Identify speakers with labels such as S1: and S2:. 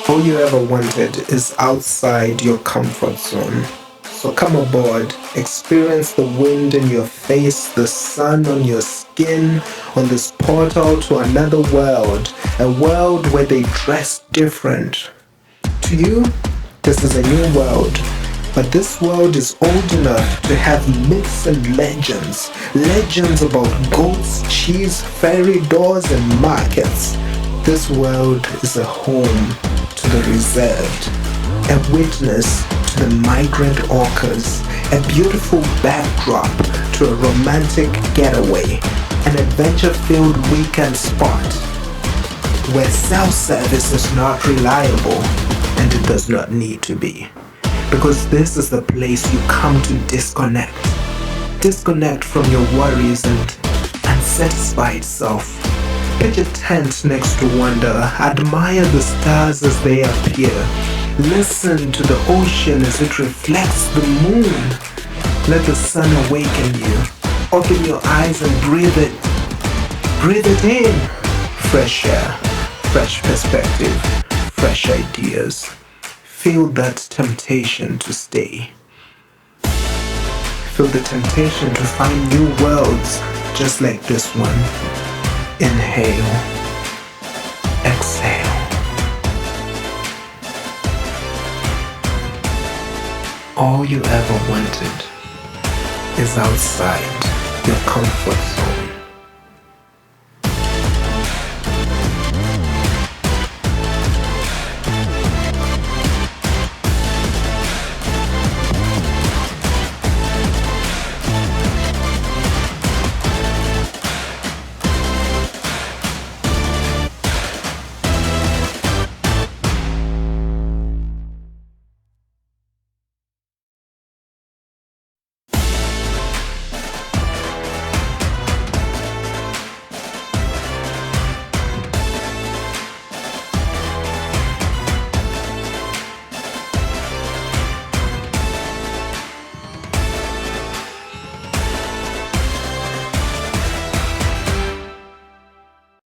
S1: All you ever wanted is outside your comfort zone. So come aboard, experience the wind in your face, the sun on your skin, on this portal to another world, a world where they dress different. To you, this is a new world, but this world is old enough to have myths and legends. Legends about goats, cheese, fairy doors, and markets. This world is a home to the reserved, a witness to the migrant orcas, a beautiful backdrop to a romantic getaway, an adventure-filled weekend spot where self-service is not reliable and it does not need to be. Because this is the place you come to disconnect. Disconnect from your worries and unsatisfied self. Pitch a tent next to wonder. Admire the stars as they appear. Listen to the ocean as it reflects the moon. Let the sun awaken you. Open your eyes and breathe it. Breathe it in. Fresh air, fresh perspective, fresh ideas. Feel that temptation to stay. Feel the temptation to find new worlds just like this one. Inhale, exhale. All you ever wanted is outside your comfort zone.